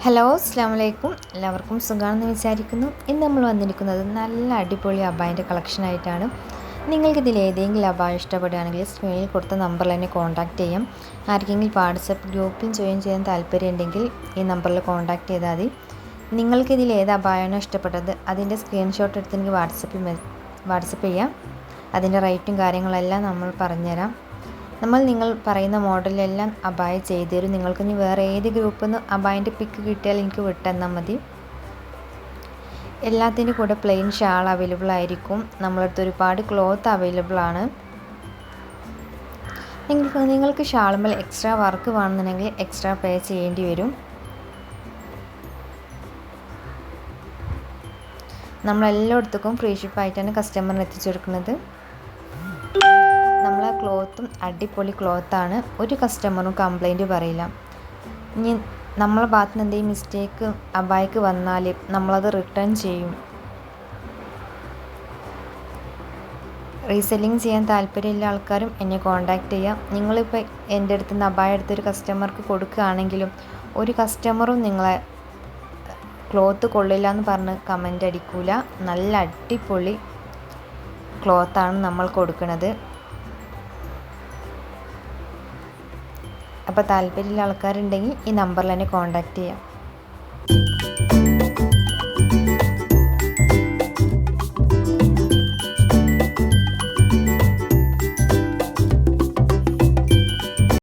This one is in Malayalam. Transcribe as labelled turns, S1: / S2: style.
S1: ഹലോ അസ്സാം വലൈക്കും. എല്ലാവർക്കും സുഖമാണെന്ന് വിചാരിക്കുന്നു. ഇന്ന് നമ്മൾ വന്നിരിക്കുന്നത് നല്ല അടിപൊളി അബായൻ്റെ കളക്ഷനായിട്ടാണ്. നിങ്ങൾക്കിതിൽ ഏതെങ്കിലും അബായ ഇഷ്ടപ്പെടുകയാണെങ്കിൽ സ്ക്രീനിൽ കൊടുത്ത നമ്പറിൽ തന്നെ കോൺടാക്റ്റ് ചെയ്യാം. ആർക്കെങ്കിലും വാട്സപ്പ് ഗ്രൂപ്പിൽ ജോയിൻ ചെയ്യാൻ താല്പര്യമുണ്ടെങ്കിൽ ഈ നമ്പറിൽ കോൺടാക്റ്റ് ചെയ്താൽ മതി. നിങ്ങൾക്കിതിൽ ഏത് അബായണോ ഇഷ്ടപ്പെട്ടത് അതിൻ്റെ സ്ക്രീൻഷോട്ട് എടുത്ത് എനിക്ക് വാട്സപ്പ് ചെയ്യാം. അതിൻ്റെ റേറ്റും കാര്യങ്ങളെല്ലാം നമ്മൾ പറഞ്ഞുതരാം. നിങ്ങൾ പറയുന്ന മോഡലെല്ലാം അബായ ചെയ്തു തരും. നിങ്ങൾക്ക് ഇനി വേറെ ഏത് ഗ്രൂപ്പിൽ നിന്ന് അബായൻ്റെ പിക്ക് കിട്ടിയാൽ എനിക്ക് വിട്ടെന്നാൽ മതി. എല്ലാത്തിൻ്റെ കൂടെ പ്ലെയിൻ ഷാൾ അവൈലബിൾ ആയിരിക്കും. നമ്മളടുത്ത് ഒരുപാട് ക്ലോത്ത് അവൈലബിൾ ആണ്. നിങ്ങൾക്ക് ഷാളുമ്മൽ എക്സ്ട്രാ വർക്ക് വേണമെന്നുണ്ടെങ്കിൽ എക്സ്ട്രാ പേ ചെയ്യേണ്ടി വരും. നമ്മളെല്ലായിടത്തേക്കും ഫ്രീ ഷിപ്പായിട്ടാണ് കസ്റ്റമറിന് എത്തിച്ചു കൊടുക്കുന്നത്. നമ്മളെ ക്ലോത്തും അടിപൊളി ക്ലോത്താണ്. ഒരു കസ്റ്റമറും കംപ്ലൈൻറ്റ് പറയില്ല. ഇനി നമ്മളെ ഭാഗത്ത് നിന്ന് എന്തെങ്കിലും മിസ്റ്റേക്ക് അബായക്ക് വന്നാൽ നമ്മളത് റിട്ടേൺ ചെയ്യും. റീസെല്ലിങ് ചെയ്യാൻ താല്പര്യമുള്ള ആൾക്കാരും എന്നെ കോൺടാക്റ്റ് ചെയ്യാം. നിങ്ങളിപ്പോൾ എൻ്റെ അടുത്ത് നിന്ന് അബായ എടുത്തൊരു കസ്റ്റമർക്ക് കൊടുക്കുകയാണെങ്കിലും ഒരു കസ്റ്റമറും നിങ്ങളെ ക്ലോത്ത് കൊള്ളില്ല എന്ന് പറഞ്ഞ് കമൻ്റ് അടിക്കൂല. നല്ല അടിപൊളി ക്ലോത്താണ് നമ്മൾ കൊടുക്കുന്നത്. അപ്പോൾ താല്പര്യമുള്ള ആൾക്കാരുണ്ടെങ്കിൽ ഈ നമ്പറിൽ തന്നെ കോൺടാക്റ്റ് ചെയ്യാം.